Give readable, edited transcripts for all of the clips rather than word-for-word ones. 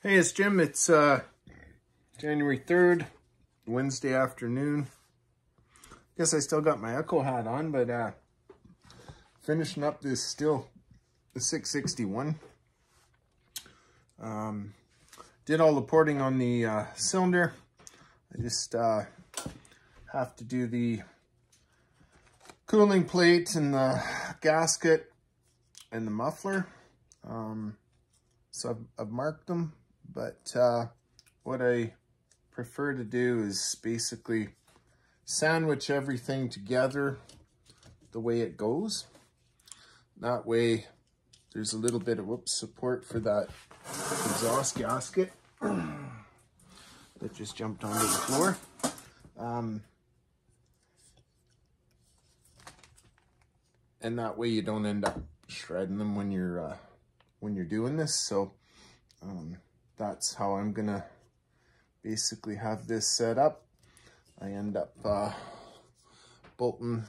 Hey, it's Jim. It's January 3rd, Wednesday afternoon. Guess I still got my Echo hat on, but finishing up this Stihl, the 661. Did all the porting on the cylinder. I just have to do the cooling plate and the gasket and the muffler. So I've marked them. But what I prefer to do is basically sandwich everything together the way it goes. That way there's a little bit of support for that exhaust gasket that just jumped onto the floor. And that way you don't end up shredding them when you're doing this. So that's how I'm gonna basically have this set up. I end up bolting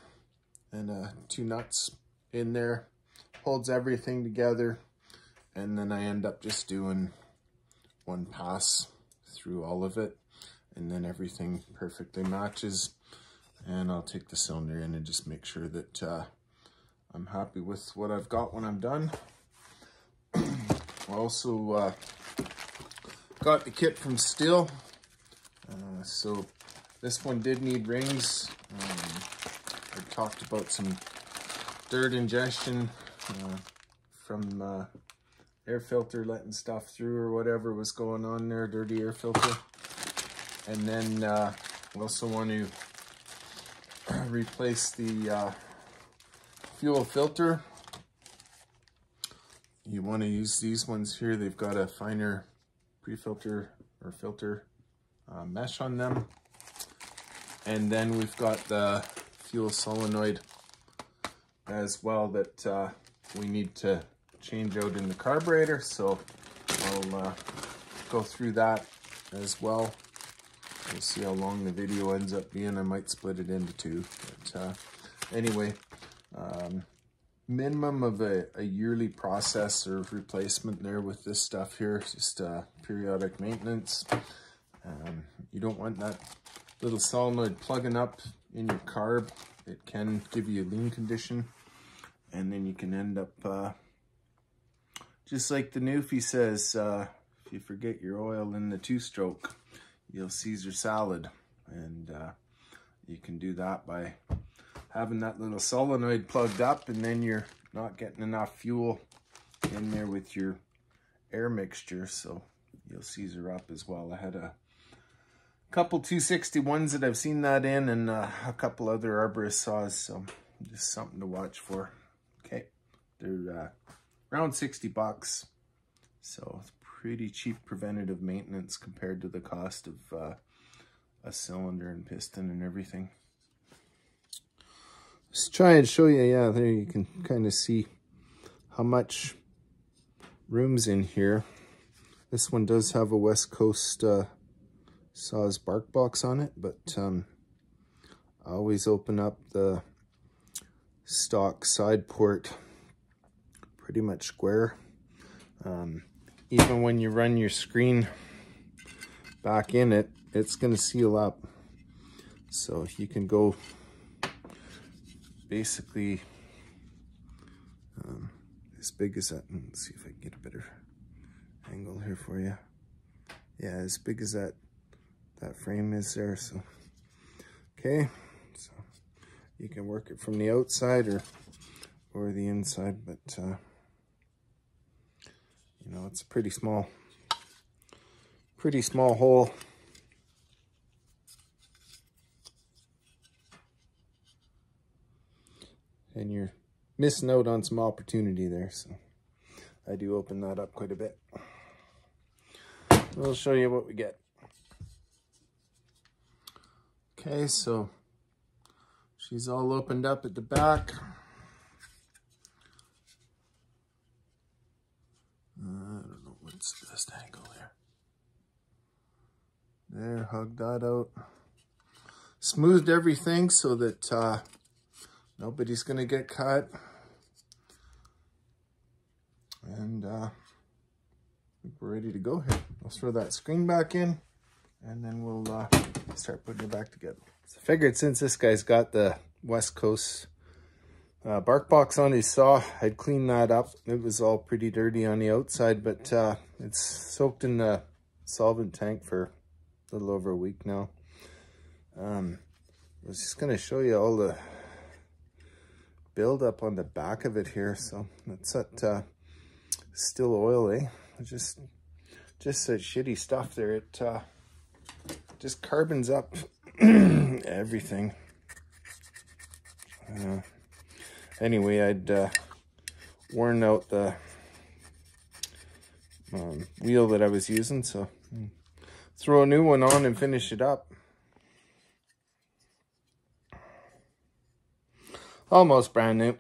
and 2 nuts in there, holds everything together, and then I end up just doing 1 pass through all of it, and then everything perfectly matches. And I'll take the cylinder in and just make sure that I'm happy with what I've got when I'm done. I also got the kit from Stihl. So this one did need rings. I talked about some dirt ingestion from air filter letting stuff through or whatever was going on there, dirty air filter. And then I also want to replace the fuel filter. You want to use these ones here. They've got a finer pre-filter or filter mesh on them. And then we've got the fuel solenoid as well that we need to change out in the carburetor. So I'll go through that as well. We'll see how long the video ends up being. I might split it into 2. But anyway, minimum of a yearly process or replacement there with this stuff here. Just periodic maintenance. You don't want that little solenoid plugging up in your carb. It can give you a lean condition, and then you can end up just like the Newfie says, if you forget your oil in the 2-stroke, you'll Caesar salad. And you can do that by having that little solenoid plugged up, and then you're not getting enough fuel in there with your air mixture, so you'll Caesar up as well. I had a couple 261s that I've seen that in, and a couple other arborist saws, so just something to watch for. Okay, they're around 60 bucks, so it's pretty cheap preventative maintenance compared to the cost of a cylinder and piston and everything. Let's try and show you, yeah, there you can kind of see how much room's in here. This one does have a West Coast Saws bark box on it, but I always open up the stock side port pretty much square. Even when you run your screen back in it, it's going to seal up. So you can go basically as big as that. Let's see if I can get a better angle here for you. Yeah, as big as that frame is there. So okay, so you can work it from the outside or the inside, but you know, it's a pretty small hole. And you're missing out on some opportunity there, so I do open that up quite a bit. We'll show you what we get. Okay, so she's all opened up at the back. I don't know what's the best angle here. There, hug that out. Smoothed everything so that nobody's gonna get cut. And think we're ready to go here. I'll throw that screen back in, and then we'll start putting it back together. So I figured since this guy's got the West Coast bark box on his saw, I'd clean that up. It was all pretty dirty on the outside, but it's soaked in the solvent tank for a little over a week now. I was just going to show you all the buildup on the back of it here. So that's that Stihl oil, eh? Just that shitty stuff there. It just carbons up everything. Anyway, I'd worn out the wheel that I was using, so throw a new one on and finish it up. Almost brand new.